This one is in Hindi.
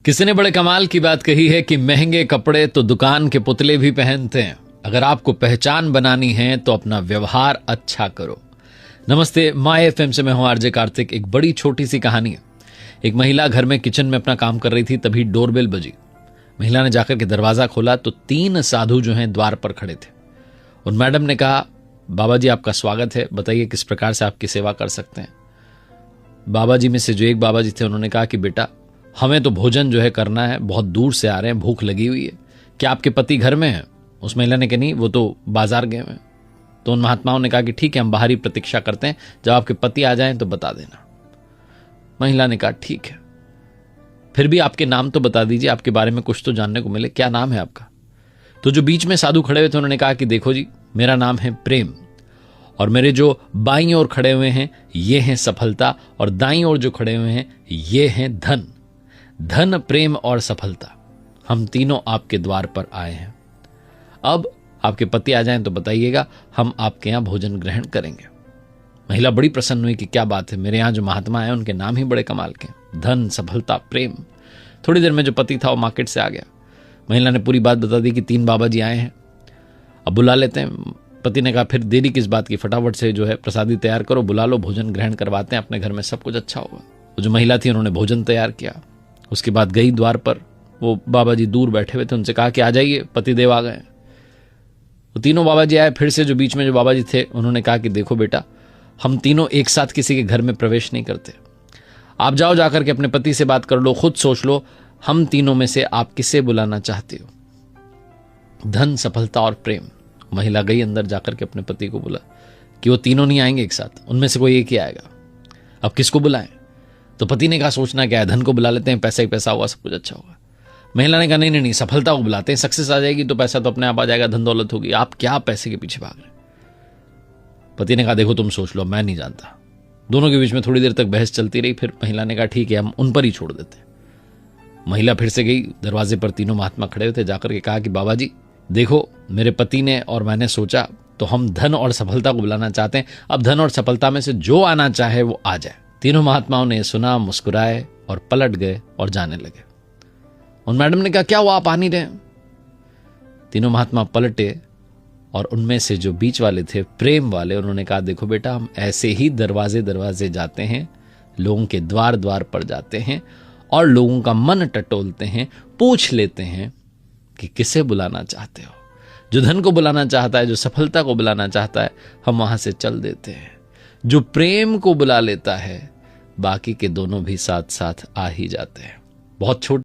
किसी ने बड़े कमाल की बात कही है कि महंगे कपड़े तो दुकान के पुतले भी पहनते हैं। अगर आपको पहचान बनानी है तो अपना व्यवहार अच्छा करो। नमस्ते, माय एफएम से मैं हूं आरजे कार्तिक। एक बड़ी छोटी सी कहानी है। एक महिला घर में किचन में अपना काम कर रही थी, तभी डोरबेल बजी। महिला ने जाकर के दरवाजा खोला तो 3 साधु जो हैं द्वार पर खड़े थे। उन मैडम ने कहा, बाबा जी आपका स्वागत है, बताइए किस प्रकार से आपकी सेवा कर सकते हैं। बाबा जी में से जो एक बाबा जी थे उन्होंने कहा कि बेटा हमें तो भोजन जो है करना है, बहुत दूर से आ रहे हैं, भूख लगी हुई है, क्या आपके पति घर में हैं? उस महिला ने कहा नहीं, वो तो बाजार गए हैं। तो उन महात्माओं ने कहा कि ठीक है, हम बाहरी प्रतीक्षा करते हैं, जब आपके पति आ जाएं तो बता देना। महिला ने कहा ठीक है, फिर भी आपके नाम तो बता दीजिए, आपके बारे में कुछ तो जानने को मिले, क्या नाम है आपका? तो जो बीच में साधु खड़े हुए थे उन्होंने कहा कि देखो जी, मेरा नाम है प्रेम, और मेरे जो बाईं ओर खड़े हुए हैं ये हैं सफलता, और दाईं ओर जो खड़े हुए हैं ये हैं धन। धन, प्रेम और सफलता, हम तीनों आपके द्वार पर आए हैं। अब आपके पति आ जाएं तो बताइएगा, हम आपके यहां भोजन ग्रहण करेंगे। महिला बड़ी प्रसन्न हुई कि क्या बात है, मेरे यहां जो महात्मा आए उनके नाम ही बड़े कमाल के, धन, सफलता, प्रेम। थोड़ी देर में जो पति था वो मार्केट से आ गया। महिला ने पूरी बात बता दी कि 3 बाबा जी आए हैं, अब बुला लेते हैं। पति ने कहा फिर देरी किस बात की, फटाफट से जो है प्रसादी तैयार करो, बुला लो, भोजन ग्रहण करवाते हैं, अपने घर में सब कुछ अच्छा होगा। तो जो महिला थी उन्होंने भोजन तैयार किया, उसके बाद गई द्वार पर। वो बाबा जी दूर बैठे हुए थे, उनसे कहा कि आ जाइए, पतिदेव आ गए। वो तीनों बाबा जी आए। फिर से जो बीच में जो बाबा जी थे उन्होंने कहा कि देखो बेटा, हम तीनों एक साथ किसी के घर में प्रवेश नहीं करते, आप जाओ, जाकर के अपने पति से बात कर लो, खुद सोच लो, हम तीनों में से आप किसे बुलाना चाहते हो, धन, सफलता और प्रेम। महिला गई अंदर, जाकर के अपने पति को बोला कि वो तीनों नहीं आएंगे एक साथ, उनमें से कोई एक ही आएगा, अब किसको बुलाएं? तो पति ने कहा सोचना क्या है, धन को बुला लेते हैं, पैसा ही पैसा होगा, सब कुछ अच्छा होगा। महिला ने कहा नहीं, सफलता को बुलाते हैं, सक्सेस आ जाएगी तो पैसा तो अपने आप आ जाएगा, धन दौलत होगी, आप क्या पैसे के पीछे भाग रहे? पति ने कहा देखो तुम सोच लो, मैं नहीं जानता। दोनों के बीच में थोड़ी देर तक बहस चलती रही। फिर महिला ने कहा ठीक है, हम उन पर ही छोड़ देते। महिला फिर से गई, दरवाजे पर तीनों महात्मा खड़े हुए थे, जाकर के कहा कि बाबा जी देखो, मेरे पति ने और मैंने सोचा तो हम धन और सफलता को बुलाना चाहते हैं, अब धन और सफलता में से जो आना चाहे वो आ जाए। तीनों महात्माओं ने सुना, मुस्कुराए और पलट गए और जाने लगे। उन मैडम ने कहा क्या हुआ, आप आ नहीं रहे? तीनों महात्मा पलटे और उनमें से जो बीच वाले थे, प्रेम वाले, उन्होंने कहा देखो बेटा, हम ऐसे ही दरवाजे दरवाजे जाते हैं, लोगों के द्वार द्वार पर जाते हैं और लोगों का मन टटोलते हैं, पूछ लेते हैं कि किसे बुलाना चाहते हो। जो धन को बुलाना चाहता है, जो सफलता को बुलाना चाहता है, हम वहां से चल देते हैं। जो प्रेम को बुला लेता है, बाकी के दोनों भी साथ साथ आ ही जाते हैं। बहुत छोटे